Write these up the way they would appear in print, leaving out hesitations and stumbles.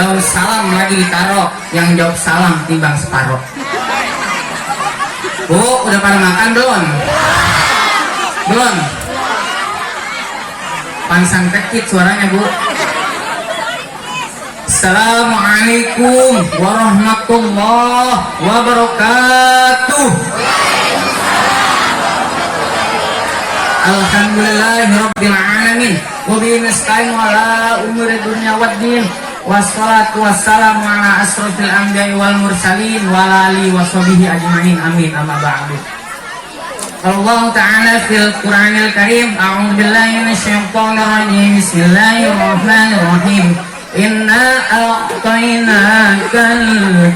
daun salam lagi ditaruh, yang jawab salam timbang separuh. Bu, udah pada makan belum? Belum? Pansan kekit suaranya, Bu. Assalamualaikum warahmatullahi wabarakatuh. Alhamdulillahirabbil alamin wa bihi nasta'inu ala umuri dunya waddin wassalatu wassalamu ala asrofil anbiya'i wal mursalin wa ala alihi washabihi ajmain amin amma ba'du. Allah ta'ala fil Qur'anil Karim a'udzu billahi minasyaitonir rajim bismillahirrahmanirrahim inna a'tainakal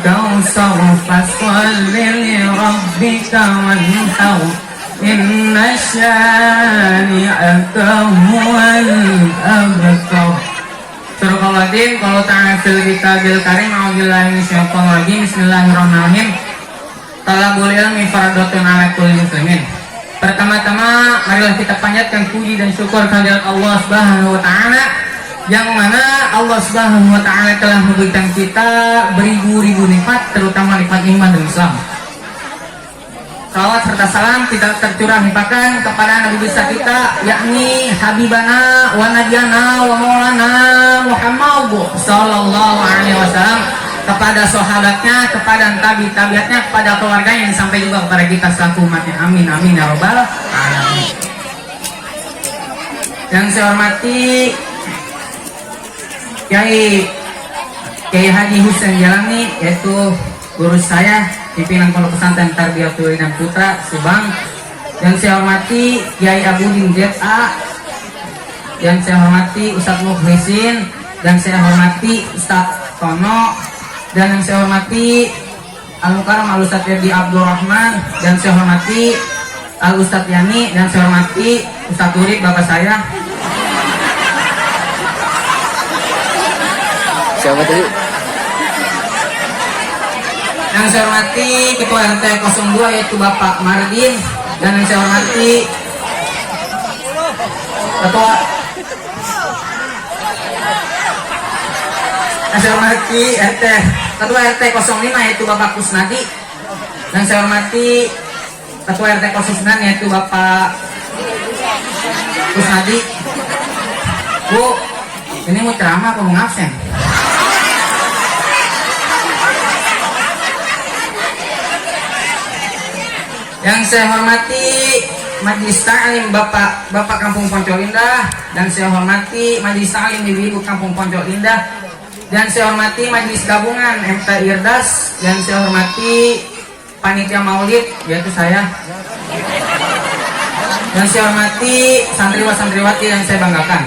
kautsar fasholli li rabbika wanhar inna syani'aka huwal abtar. Surah Al-Qadim. Kalau ta'ala fil kitabil karim a'udzubillahi minasyaitonir rajim bismillahirrahmanirrahim. Talabul ilmi fardhatun 'ala kulli muslimin. Pertama-tama marilah kita panjatkan puji dan syukur kehadirat Allah Subhanahu wa taala yang mana Allah Subhanahu wa taala telah memberikan kita beribu-ribu nikmat, terutama nikmat iman dan Islam. Salawat serta salam tidak tercurah limpahkan kepada Nabi besar kita, yakni Habibana wa Nabiana wa Maulana Muhammad sallallahu alaihi wasallam, kepada sahabatnya, kepada tabiatnya, kepada keluarganya, sampai juga kepada kita selaku umatnya. Amin amin ya robbal alamin. Yang saya hormati Kiai Haji Husain Jalani, yaitu guru saya, pimpinan Pondok Pesantren Tarbiyatul Inam Putra Subang. Yang saya hormati Kiai Abudin ZA, yang saya hormati Ustadz Mukhlisin, dan saya hormati Ustadz Tono, dan yang saya hormati Al-Mukarram Al-Ustadz Yadi Abdurrahman, dan saya hormati Al-Ustadz Yani, dan saya hormati Ustadz Urib bapak saya. Siapa tadi? Yang saya hormati Ketua RT 02 yaitu Bapak Mardin, dan yang saya hormati Ketua RT 05 yaitu Bapak Kusnadi, dan saya hormati Ketua RT 09 yaitu Bapak Kusnadi. Bu, ini mau ceramah apa mau ngabsen? Yang saya hormati Majelis Ta'lim Bapak Kampung Poncol Indah, dan saya hormati Majelis Ta'lim Ibu-ibu Kampung Poncol Indah, dan saya hormati Majelis Gabungan MT Irdas, dan saya hormati Panitia Maulid yaitu saya, dan saya hormati santriwati yang saya banggakan,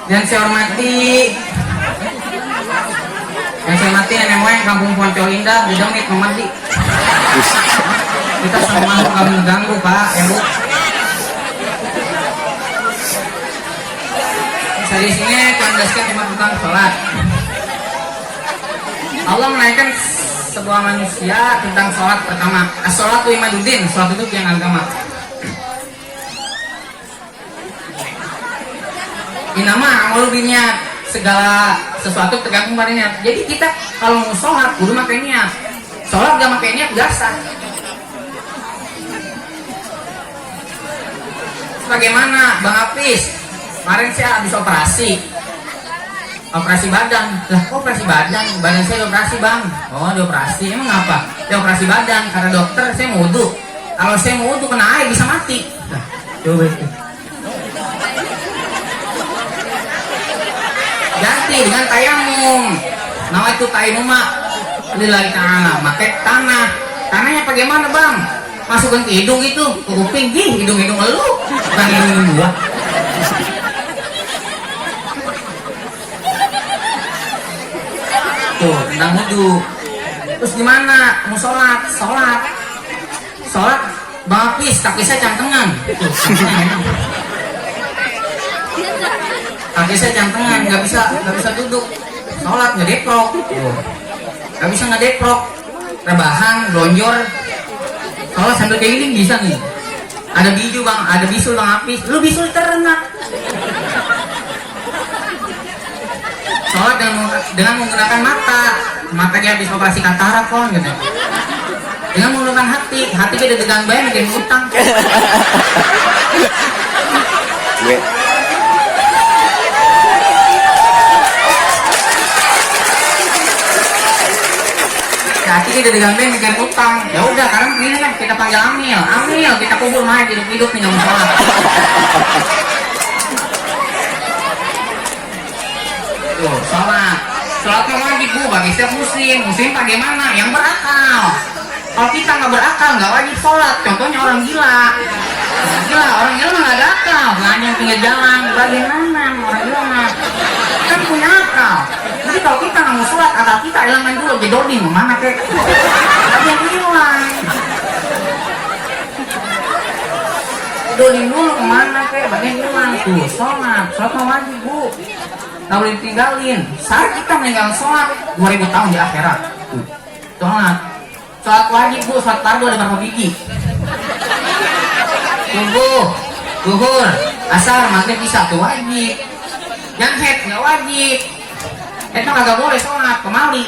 dan saya hormati nenek moyang Kampung Poncol Indah di Domit Memadi. Kita semua nggak mengganggu Pak ya Bu. Saya di sini kandaskan cuma tentang sholat. Allah menaikkan sebuah manusia tentang sholat pertama. As-sholatu imaduddin, sholat itu yang agama. Inama amalu biniat, segala sesuatu tergantung pada niat. Jadi kita kalau mau sholat kudu pakai niat. Sholat gak pakai niat gak sah. Bagaimana Bang Apis? Kemarin saya habis operasi badan. Lah kok operasi badan? Badan saya operasi Bang. Oh dioperasi, emang apa? Dioperasi badan, karena dokter saya mau wudu. Kalau saya mau wudu kena air bisa mati. Nah, coba itu. Ganti dengan tayamum. Nama itu tayamum lillahi ta'ala, pakai tanah. Tanahnya bagaimana Bang? Masukkan ke hidung itu, ke kuping, hidung lu, bukan hidung gua. Tuh, tentang wudu. Terus gimana? Mau sholat, Bang Apis, kaki saya cantengan. Kaki saya cantengan, nggak bisa duduk. Sholat nggak deprok, nggak bisa nggak deprok. Rebahan, lonjor. Kalau sambil keliling bisa nih. Ada bisu Bang, ada bisul Bang Apis. Lu bisul ternak. sholat dengan menggunakan mata dia habis operasi katarak kon gitu. Dengan menggunakan hati kita degan bae bikin utang. Hati kita degan bae bikin utang. Ya udah, sekarang gini lah, kita panggil Amil kita kubur mah hidup nih nggak mau sholat. Tuh, sholatnya wajib bu bagi setiap muslim bagaimana yang berakal. Kalau kita nggak berakal nggak wajib sholat. Contohnya orang gila mah nggak ada akal, yang pinggir jalan. Bagaimana orang gila mah kan punya akal. Jadi kalau kita nggak mau sholat, akal kita hilangkan dulu. Jedodin mana kek yang hilang. Jedodin dulu kemana kek bagian hilang. Tuh sholat mah wajib bu, nggak boleh ditinggalin. Saat kita meninggalkan sholat 2000 tahun di akhirat. Sholat wajib bu, sholat fardu ada berapa biji? Subuh, zuhur, asar, maghrib, isya itu wajib. Yang head nggak wajib. Itu kagak boleh sholat kemali.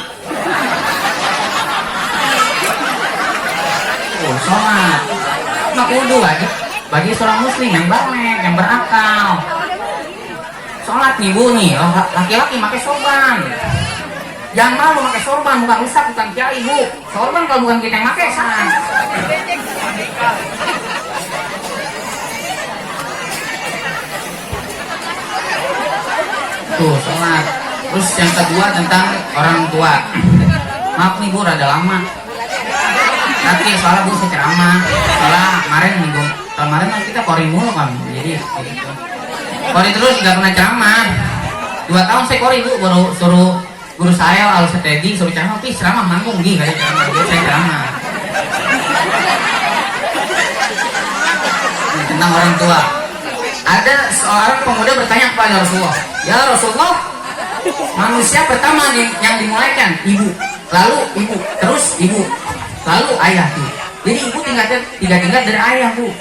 Sholat maka kudu wajib bagi seorang muslim yang baik, yang berakal. Sholat nih bu nih, laki-laki pakai sorban. Jangan malu pakai sorban, bukan rusak, bukan kiai bu. Sorban kalau bukan kita yang pakai salah. Tuh sholat. Terus yang kedua tentang orang tua. Maaf nih bu, rada lama. Tapi soalnya bu saya ceramah. Soalnya kemarin kan kita kori mulu kan, jadi gitu. Kori terus nggak pernah ceramah. 2 tahun saya kori bu, baru suruh guru saya al setedi suruh ceramah, tapi ceramah manggung gini kayak ceramah, jadi saya ceramah tentang orang tua. Ada seorang pemuda bertanya kepada Rasulullah, ya Rasulullah, manusia pertama yang dimulaikan ibu, lalu ibu, terus ibu, lalu ayah bu. Jadi ibu tiga tingkat dari ayah bu.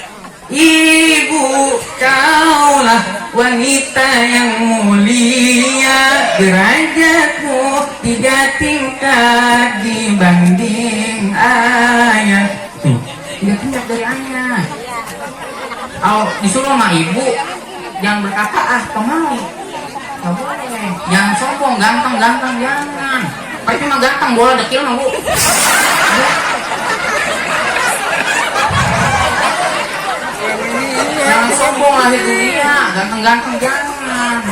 Ibu, kaulah wanita yang mulia, derajatmu 3 tingkat dibanding ayah. 3 tingkat dari ayah. Kalau disuruh sama ibu yang berkata kemali, nggak boleh. Jangan sombong, ganteng jangan. Tapi cuma ganteng bola dekil mah bu. Jangan sombong lah itu dia, ganteng jangan.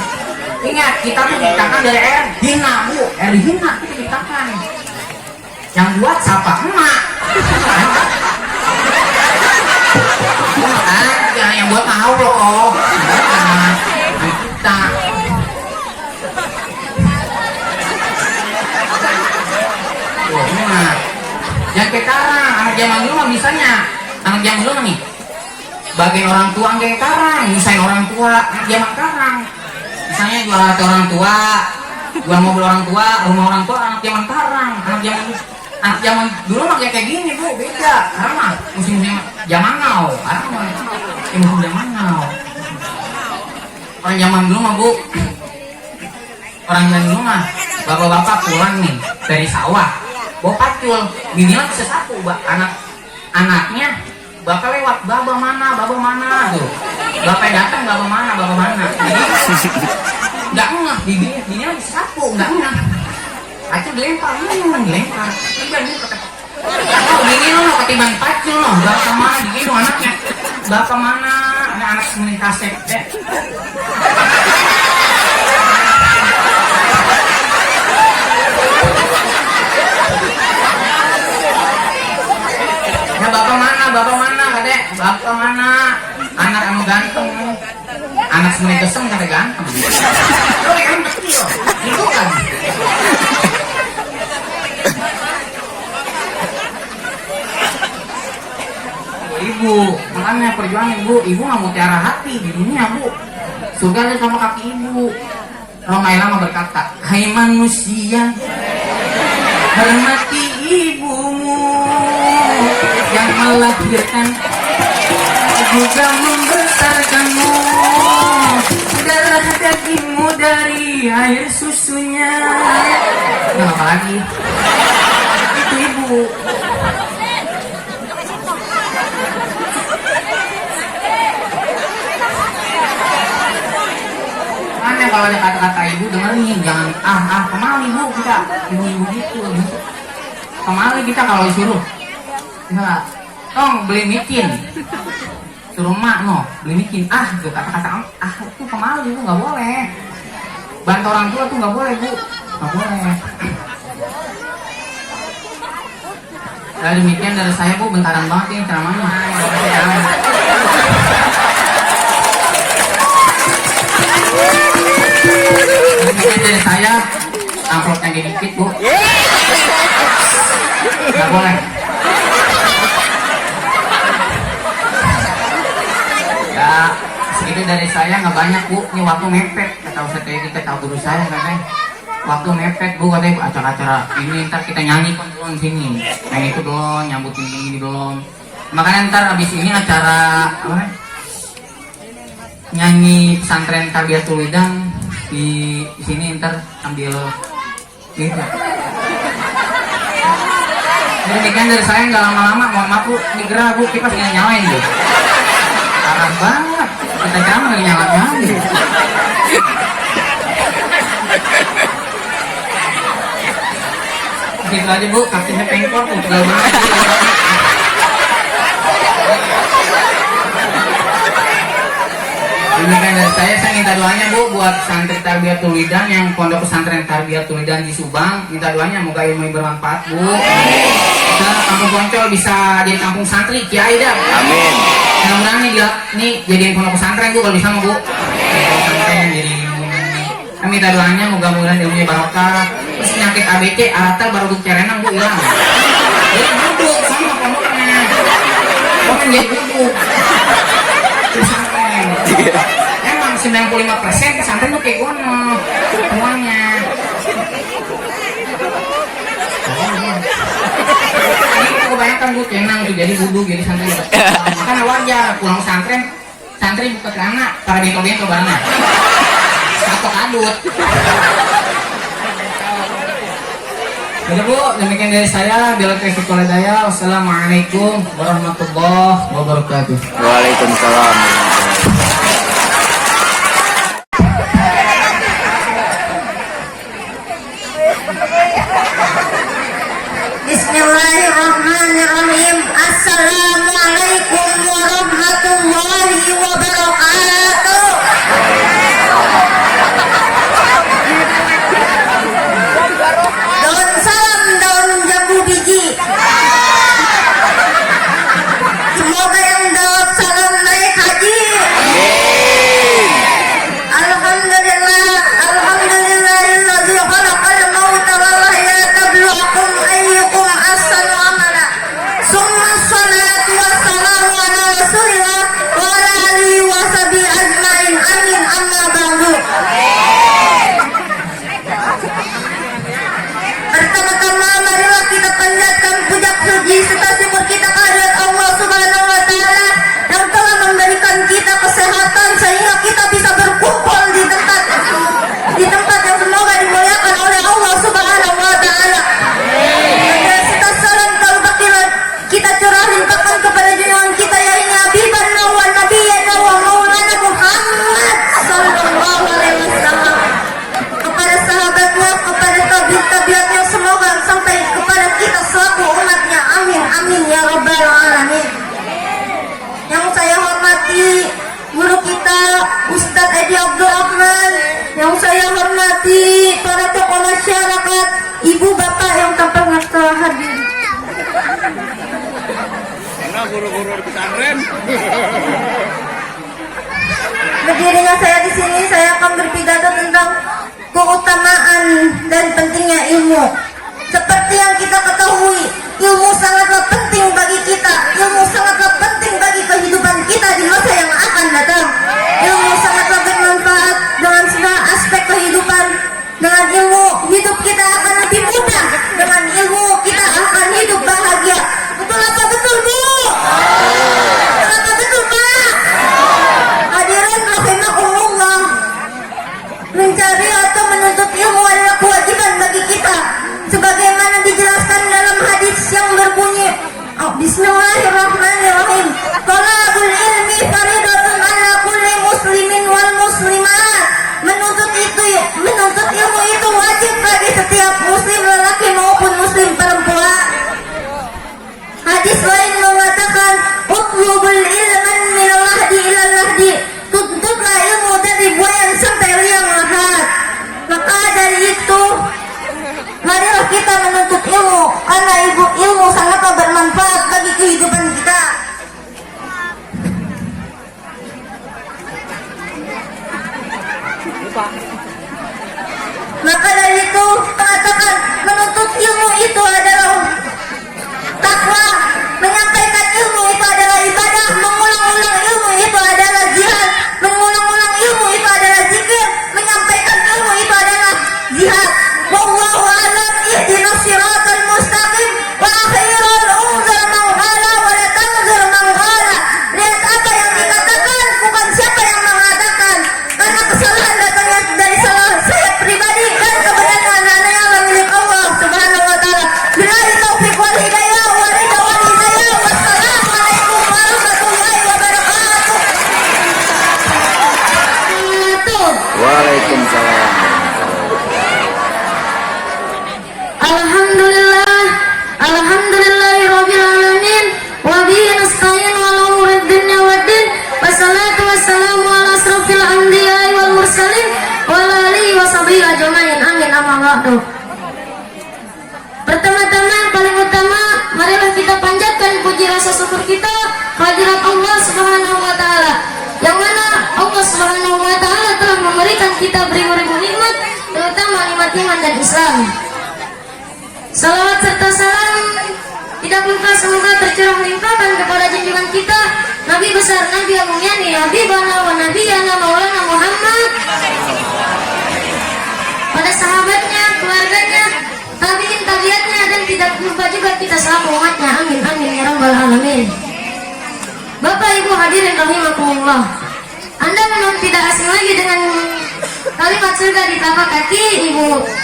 Ingat, kita tuh diciptakan dari air hina bu, air hina kita diciptakan. Yang buat siapa? Emak. Aja yang buat tahu loh. Kita. Yang kekarang, anak zaman dulu mah misalnya, anak zaman dulu nih. Bagian orang tua kayak karang, misalnya orang tua anak zaman karang. Misalnya jual hati orang tua, jual mobil orang tua, rumah orang tua, anak zaman karang, anak zaman dulu mah kayak gini bu, beda. Karena mah musim zaman now, karena mah musim zaman now. Orang zaman dulu mah bu, orang zaman dulu mah bapak-bapak pulang nih dari sawah, bawa pacul, minimal bisa 1 anaknya. Bapak lewat, baba mana tuh. Bapak datang, baba mana. Jadi nggak ngeh, bininya bisa 1, nggak ngeh. Acil dilempar. Tiba nih kata, oh gini loh, ketiban pacul loh. Bapak mana, gini dong anaknya. Bapak mana, anak semuanya kasep. Ya bapak mana katanya, bapak mana, anak kamu ganteng, anak semuanya keseng kata ganteng. Kau kan kecil, itu kan. Ibu, makanya perjuangan ibu nggak mau tiara hati di dunia bu. Surga ada sama kaki ibu. Roma Irama berkata, hai manusia, hormati ibumu yang melahirkan juga membesarkanmu. Darah dagingmu dari air susunya apa lagi. Itu ibu. Mana kalau ada kata-kata ibu dengerin, jangan kemali ibu kita, ibu gitu. Kemali kita kalau disuruh, enggak, tong beli micin, suruh mak no beli micin, tuh kata-kata itu kemali ibu nggak boleh. Bantu orang tua tuh nggak boleh bu, nggak boleh. Ya demikian dari saya bu, bentaran banget ini ceramahnya. Demikian dari saya, amplopnya dikit bu, nggak boleh. Ya segitu dari saya, nggak banyak bu, ini waktu mepet. Tahu saya kita tahu guru saya katanya waktu mepet bu, katanya acara-acara ini ntar kita nyanyi pun belum sini, yang itu belum nyambutin ini belum, makanya ntar abis ini acara nyanyi pesantren Tarbiyatul Widang di sini ntar ambil gitu. Jadi demikian dari saya, nggak lama-lama, mohon maaf bu, ini gerah bu, kipas nggak nyalain bu, parah banget kita jangan lagi nyala-nyalain. Gitu aja bu, kakinya pengkor tuh, tegal banget. Demikian dari saya minta doanya bu buat santri Tarbiyatul Widang yang pondok pesantren Tarbiyatul Widang di Subang. Minta doanya moga ilmu bermanfaat bu. Kita kampung Poncol bisa jadi kampung santri kiai dah. Amin. Mudah-mudahan nih jadiin pondok pesantren bu kalau bisa mau bu. Pesantren jadi. Minta doanya moga-moga ilmunya barokah. Terus penyakit ABC, arata baru cerenang bu hilang. Jadi duduk sama pondoknya. Pokoknya jadi duduk. Pesantren. Emang 95% pesantren tuh kayak gono semuanya. Ini kebanyakan bu cenang tuh jadi duduk jadi santri. Makanya wajar pulang pesantren, santri buka celana para bento-bento banget. Satu kadut. Jadi bu, demikian dari saya. Bila taufiq wal hidayah. Wassalamualaikum warahmatullahi wabarakatuh. Waalaikumsalam. Bismillahirrahmanirrahim. Assalamualaikum warahmatullahi wabarakatuh. Daun salam, daun jambu biji. Semoga yang dapat salam naik haji. Alhamdulillah, alhamdulillahilladzi khalaqal mauta wal hayata liyabluwakum ayyukum ahsanu amala. Summa shalatu wassalamu ala rasulillah wa ala alihi wa sahbihi ajmain. Amin. Amma ba'du. Pertama-tama marilah kita panjatkan puja puji serta syukur kita kehadirat Allah Subhanahu wa taala yang telah memberikan kita kesehatan sehingga kita bisa berkumpul di tempat yang semoga dimuliakan oleh Allah Subhanahu wa taala. Dan serta salam terbakilah kita curah limpahkan kepada junjungan kita yaitu Habibana wa Nabiyyana wa Maulana Muhammad sallallahu alaihi wasallam, kepada sahabatnya, kepada tabi'atnya, semoga sampai kepada kita selaku umatnya. Amin amin ya rabbal alamin. Yang saya hormati guru kita Ustadz Edi Abdul Rahman, yang saya hormati para tokoh masyarakat, ibu bapak yang tampaknya telah hadir. Karena guru-guru di pesantren. Berdirinya saya di sini, saya akan berpidato tentang keutamaan dan pentingnya ilmu. Seperti yang kita ketahui, ilmu sangatlah penting bagi kita. Ilmu sangatlah penting bagi kehidupan kita di masa yang akan datang. Ilmu sangatlah bermanfaat dengan segala aspek kehidupan. Dengan ilmu, hidup kita akan lebih mudah. Dengan ilmu, kita akan hidup bahagia. Betul apa betul, Bu? Betul apa betul, Pak? Hadirin rahimahumullah. Mencari atau menuntut ilmu adalah kewajiban bagi kita. hadis lain mengatakan utlubul ilman minal lahdi ilal lahdi, tuntutlah ilmu dari buayan sampai liang lahat. Maka dari itu marilah kita menuntut ilmu, karena ilmu sangatlah bermanfaat bagi kehidupan kita. Maka dari itu mengatakan menuntut ilmu itu adalah takwa, menyampaikan ilmu itu adalah ibadah, mengulang-ulang ilmu itu adalah jihad, mengulang-ulang ilmu itu adalah zikir, menyampaikan ilmu itu adalah jihad. Wallahu a'lam, ihdinas siratal mustaqim wa khairul unzur man qala wa la tanzur man qala. Lihat apa yang dikatakan, bukan siapa yang mengatakan, karena kesalahan datangnya dari saya pribadi dan kebenaran adalah milik Allah Subhanahu wa taala. Billahi taufiq wal hidayah wa ridha wal hidayah. Wassalamualaikum warahmatullahi wabarakatuh. Waalaikumsalam. Alhamdulillah, alhamdulillahirabbil alamin, wa bihi nasta'in wa ala umuri dunya waddin, wassalatu wassalamu ala asrofil anbiya'i wal mursalin wa ala alihi wa sahbihi ajmain. Amin, amma ba'du. Pertama-tama yang paling utama, marilah kita panjatkan puji rasa syukur kita kehadirat Allah Subhanahu wa taala, yang mana Allah Subhanahu wa taala telah memberikan kita beribu-ribu nikmat, terutama nikmat iman dan Islam. Salawat serta salam tidak lupa semoga tercurah limpahkan kepada junjungan kita Nabi besar Nabi Agung Yani Habibana wa Nabiyana Maulana Muhammad, pada sahabatnya, keluarganya, tabiin tabiatnya, dan tidak lupa juga kita selaku umatnya. Amin amin ya rabbal alamin. Bapak Ibu hadirin rahimakumullah, Anda memang tidak asing lagi dengan kalimat surga di tapak kaki Ibu.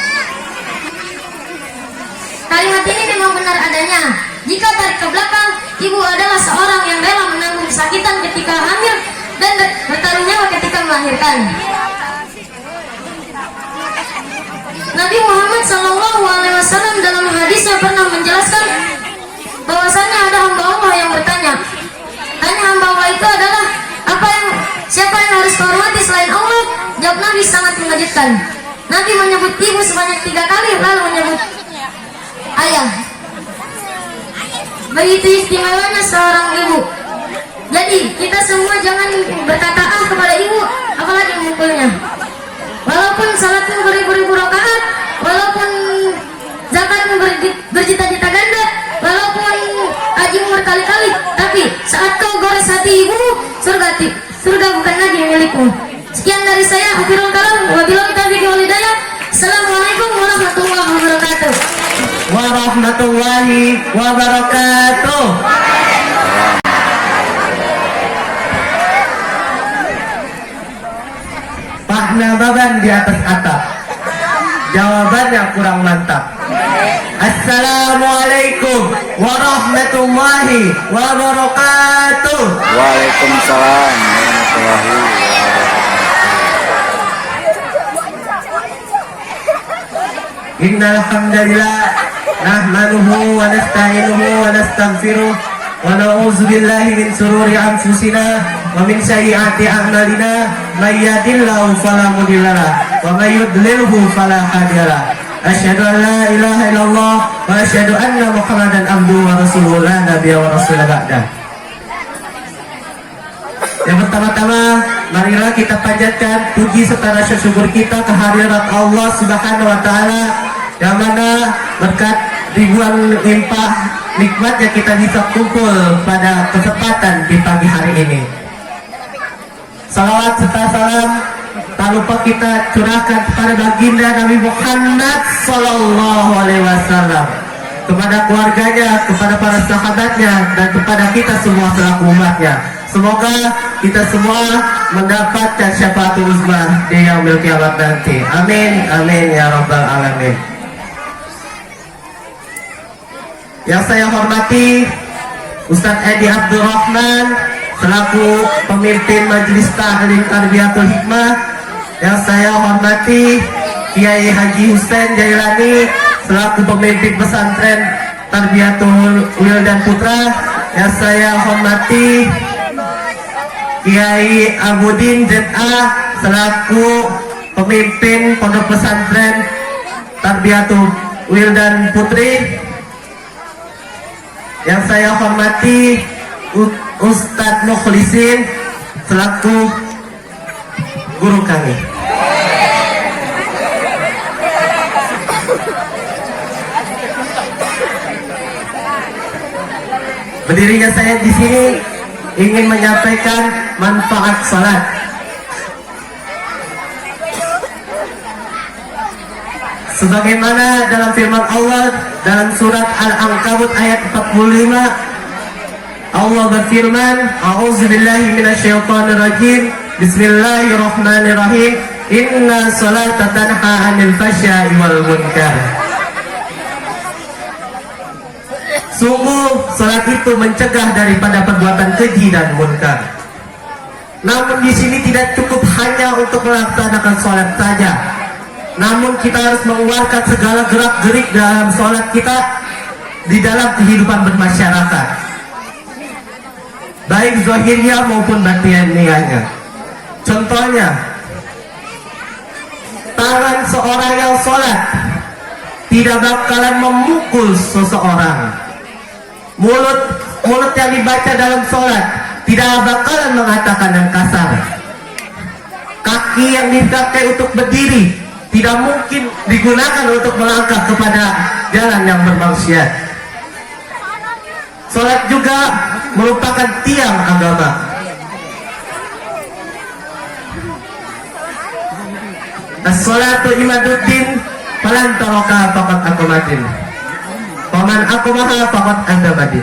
Kalimat ini memang benar adanya. Jika tarik ke belakang, ibu adalah seorang yang rela menanggung kesakitan ketika hamil dan bertaruh nyawa ketika melahirkan. Nabi Muhammad SAW dalam hadisnya pernah menjelaskan bahwasanya ada hamba Allah yang bertanya. Tanya hamba Allah itu adalah siapa yang harus dihormati selain Allah? Jawab Nabi sangat mengejutkan. Nabi menyebut ibu sebanyak 3 kali, lalu menyebut ayah. Begitu istimewanya seorang ibu. Jadi kita semua jangan berkata kepada ibu, apalagi memukulnya. Walaupun salatmu beribu-ribu rakaat, walaupun zakatmu berjuta-juta ganda, walaupun hajimu berkali-kali, tapi saat kau gores hati ibu, surga bukan lagi milikmu. Sekian dari saya, akhirul kalam, wabillahi taufiq wal hidayah. Assalamualaikum warahmatullahi wabarakatuh. Warahmatullahi wabarakatuh. Pak Nababan di atas atap. Jawabannya kurang mantap. Assalamualaikum warahmatullahi wabarakatuh. Waalaikumsalam warahmatullahi wabarakatuh. Innal hamdalillah nahmaduhu wa nasta'inuhu wa nastaghfiruh wa na'udzu billahi min shururi anfusina wa min sayyiati a'malina may yahdihillahu fala mudhillalah wa may yudlilhu fala hadiyalah. Asyhadu an la ilaha illallah wa asyhadu anna Muhammadan abduhu wa rasuluhu la nabiyya wa rasula ba'da. Yang pertama-tama, marilah kita panjatkan puji serta rasa syukur kita kehadirat Allah Subhanahu wa taala, yang mana berkat ribuan limpah nikmatnya kita bisa kumpul pada kesempatan di pagi hari ini. Salawat serta salam tak lupa kita curahkan kepada baginda Nabi Muhammad Sallallahu Alaihi Wasallam, kepada keluarganya, kepada para sahabatnya, dan kepada kita semua selaku umatnya. Semoga kita semua mendapatkan syafaatul uzma di yaumil kiamat nanti. Amin amin ya rabbal alamin. Yang saya hormati Ustadz Edi Abdul Rahman selaku pemimpin Majelis Ta'lim Tarbiyatul Hikmah. Yang saya hormati Kiai Haji Hussein Jailani selaku pemimpin pesantren Tarbiyatul Wildan Putra yang saya hormati Kiai Abudin ZA selaku pemimpin Pondok Pesantren Tarbiyatul Wildan Putri, yang saya hormati Ustadz Mukhlisin selaku guru kami. Berdirinya saya di sini ingin menyampaikan manfaat salat. Sebagaimana dalam firman Allah dalam surat Al-Ankabut ayat 45, Allah berfirman, A'udzubillahi minasyaitonirrajim, Bismillahirrahmanirrahim, Inna salata tanha 'anil fahsya'i wal munkar. Sungguh salat itu mencegah daripada perbuatan keji dan munkar. Namun di sini tidak cukup hanya untuk melaksanakan salat saja, namun kita harus mengeluarkan segala gerak-gerik dalam salat kita di dalam kehidupan bermasyarakat, baik zahirnya maupun batiniahnya. Contohnya, tangan seorang yang salat tidak bakalan memukul seseorang. Mulut yang dibaca dalam sholat tidak bakalan mengatakan yang kasar. Kaki yang dipakai untuk berdiri tidak mungkin digunakan untuk melangkah kepada jalan yang bermaksiat. Sholat juga merupakan tiang agama. As-sholatu imaduddin falan taraka faqad aqamatin. Paman aku maha fakat anda badit.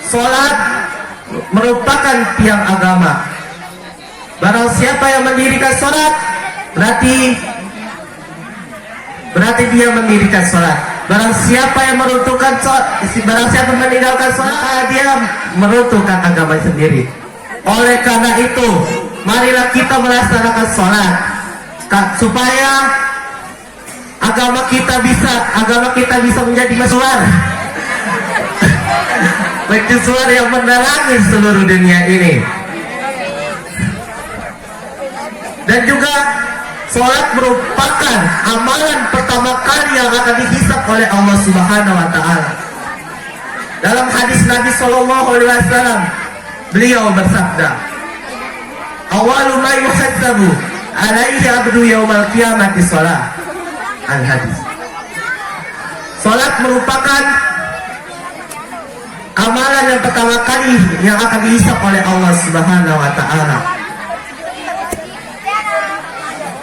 Salat merupakan tiang agama. Barang siapa yang mendirikan salat, berarti dia mendirikan salat. Barang siapa yang meruntuhkan salat, barang siapa meninggalkan salat, dia meruntuhkan agama sendiri. Oleh karena itu, marilah kita melaksanakan salat supaya agama kita bisa menjadi mercusuar mercusuar yang menerangi seluruh dunia ini. Dan juga sholat merupakan amalan pertama kali yang akan dihisab oleh Allah Subhanahu wa Ta'ala. Dalam hadis Nabi Sallallahu Alaihi Wasallam, beliau bersabda, "Awalu ma yuhassabu alaihi abdu yaumal qiyamati sholat." Al-Hadis. Salat merupakan amalan yang pertama kali yang akan dihisab oleh Allah Subhanahu wa Ta'ala.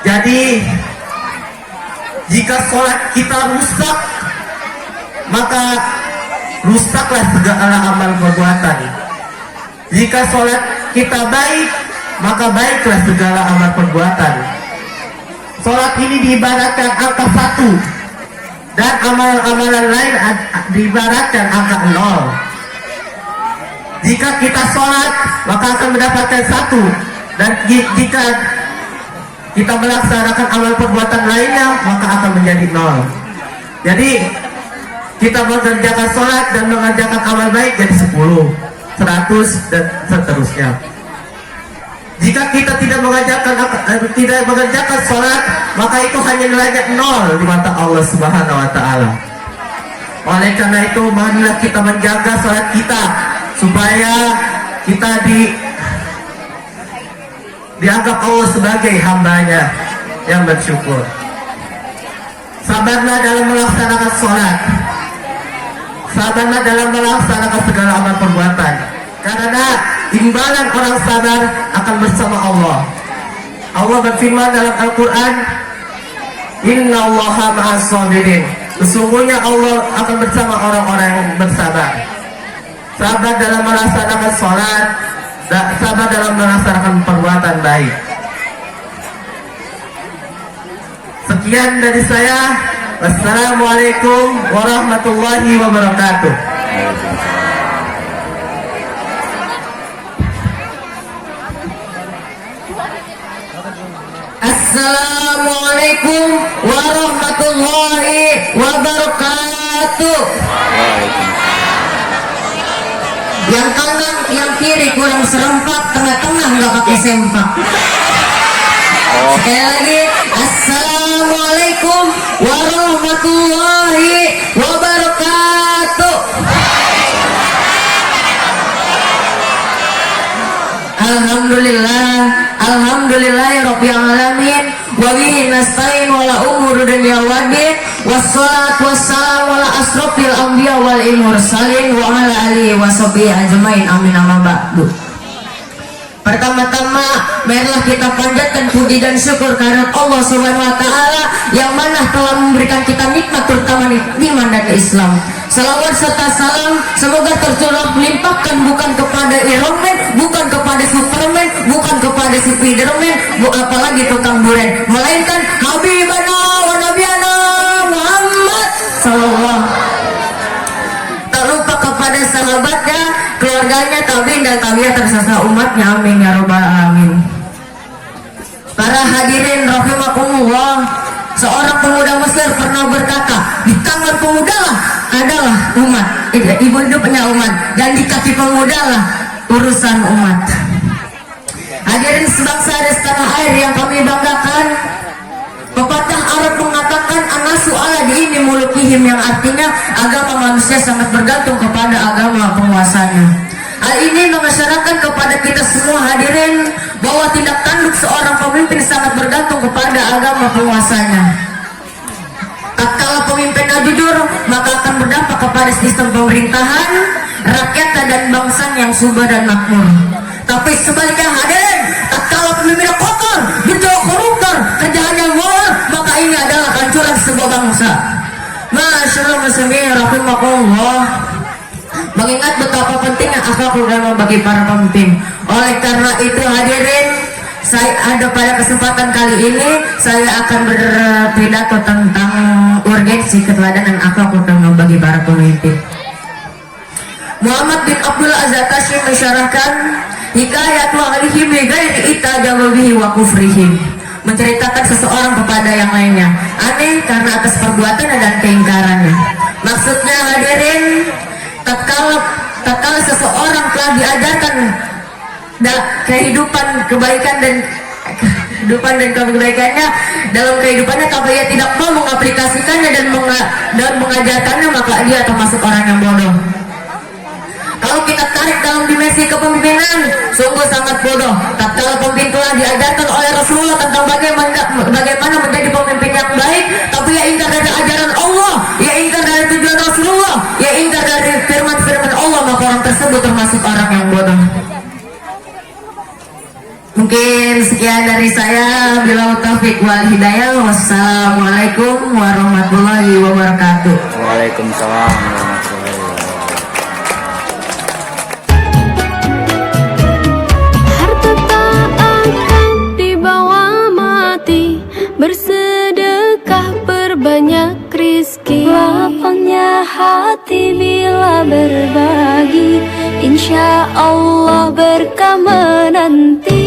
Jadi jika salat kita rusak, maka rusaklah segala amal perbuatan. Jika salat kita baik, maka baiklah segala amal perbuatan. Salat ini diibaratkan angka 1 dan amalan-amalan lain diibaratkan angka 0. Jika kita salat, maka akan mendapatkan 1, dan jika kita melaksanakan amal perbuatan lainnya, maka akan menjadi 0. Jadi kita mengerjakan salat dan mengerjakan amal baik jadi 10, 100 dan seterusnya. Jika kita tidak mengerjakan sholat, maka itu hanya nilainya 0 di mata Allah Subhanahu wa Ta'ala. Oleh karena itu, marilah kita menjaga sholat kita supaya kita dianggap Allah sebagai hambanya yang bersyukur. Sabarlah dalam melaksanakan sholat, sabarlah dalam melaksanakan segala amal perbuatan, karena imbalan orang sabar akan bersama Allah. Allah berfirman dalam Al-Quran, Inna Allaha ma'as sabirin. Sesungguhnya Allah akan bersama orang-orang yang bersabar. Sabar dalam melaksanakan sholat, sabar dalam melaksanakan perbuatan baik. Sekian dari saya. Wassalamualaikum warahmatullahi wabarakatuh. Assalamualaikum warahmatullahi wabarakatuh. Yang kanan, yang kiri kurang serempak, tengah-tengah nggak pakai sempak. Sekali lagi, Assalamualaikum warahmatullahi wabarakatuh. Alhamdulillahirabbil alamin wa bihi nasta'in wala umuru dunya waddin wassalatu wassalamu ala asrofil anbiya wal mursalin wa ala alihi washabihi ajmain amin amma ba'du. Pertama-tama marilah kita panjatkan puji dan syukur kehadirat Allah Subhanahu wa taala yang mana telah memberikan kita nikmat terutama iman dan Islam. Salawat serta salam semoga tercurah melimpahkan bukan kepada Iron Man, bukan kepada Superman, bukan kepada Spiderman, apalagi tukang duren, melainkan Habibana wa Nabiyana Muhammad sallallahu. Tak lupa kepada sahabatnya, keluarganya, tabi'in dan tabi'at tersasa umatnya, amin ya robbal alamin. Para hadirin rahimakumullah, seorang pemuda Mesir pernah berkata, di tangan pemuda lah adalah umat, ibu hidupnya umat, dan di kaki pemuda lah urusan umat. Hadirin sebangsa dan setanah air yang kami banggakan, pepatah Arab mengatakan anasu ala diini mulukihim, yang artinya agama manusia sangat bergantung kepada agama penguasanya. Hal ini mengisyaratkan kepada kita semua hadirin bahwa tindak tanduk seorang pemimpin sangat bergantung kepada agama penguasanya. Tatkala pemimpinnya jujur, maka akan berdampak kepada sistem pemerintahan, rakyatnya dan bangsa yang subur dan makmur. Tapi sebaliknya hadirin, tatkala pemimpinnya kotor, berjiwa koruptor, kerjaannya molor, maka ini adalah hancuran sebuah bangsa. Masyaallah muslimin rahimakumullah. Mengingat betapa pentingnya akhlakul karimah bagi para pemimpin. Oleh karena itu hadirin, saya ada pada kesempatan kali ini saya akan berpidato tentang urgensi keteladanan akhlakul karimah bagi para pemimpin. Muhammad bin Abdul Az-Zakashi mensyarahkan hikayat wa alihim li ghairi itajabihi wa kufrihim, menceritakan seseorang kepada yang lainnya aneh karena atas perbuatan dan keingkarannya. Maksudnya hadirin, tatkala seseorang telah diajarkan kehidupan kebaikan dan kebaikannya dalam kehidupannya, tapi ia tidak mau mengaplikasikannya dan mengajarkannya, maka dia termasuk orang yang bodoh. Kalau kita tarik dalam dimensi kepemimpinan, sungguh sangat bodoh. Tatkala pemimpin telah diajarkan oleh Rasulullah tentang bagaimana menjadi pemimpin yang baik, tapi ia ingkar dari ajaran Allah, ia ingkar dari tujuan Rasulullah, ia ingkar dari firman-firman Allah, maka orang tersebut termasuk orang yang bodoh. Mungkin sekian dari saya. Billahi taufiq wal hidayah. Wassalamualaikum warahmatullahi wabarakatuh. Waalaikumsalam warahmatullahi wabarakatuh. Harta tak akan dibawa mati, bersedekah perbanyak rizki. Lapangnya hati bila berbagi, insya Allah berkah menanti.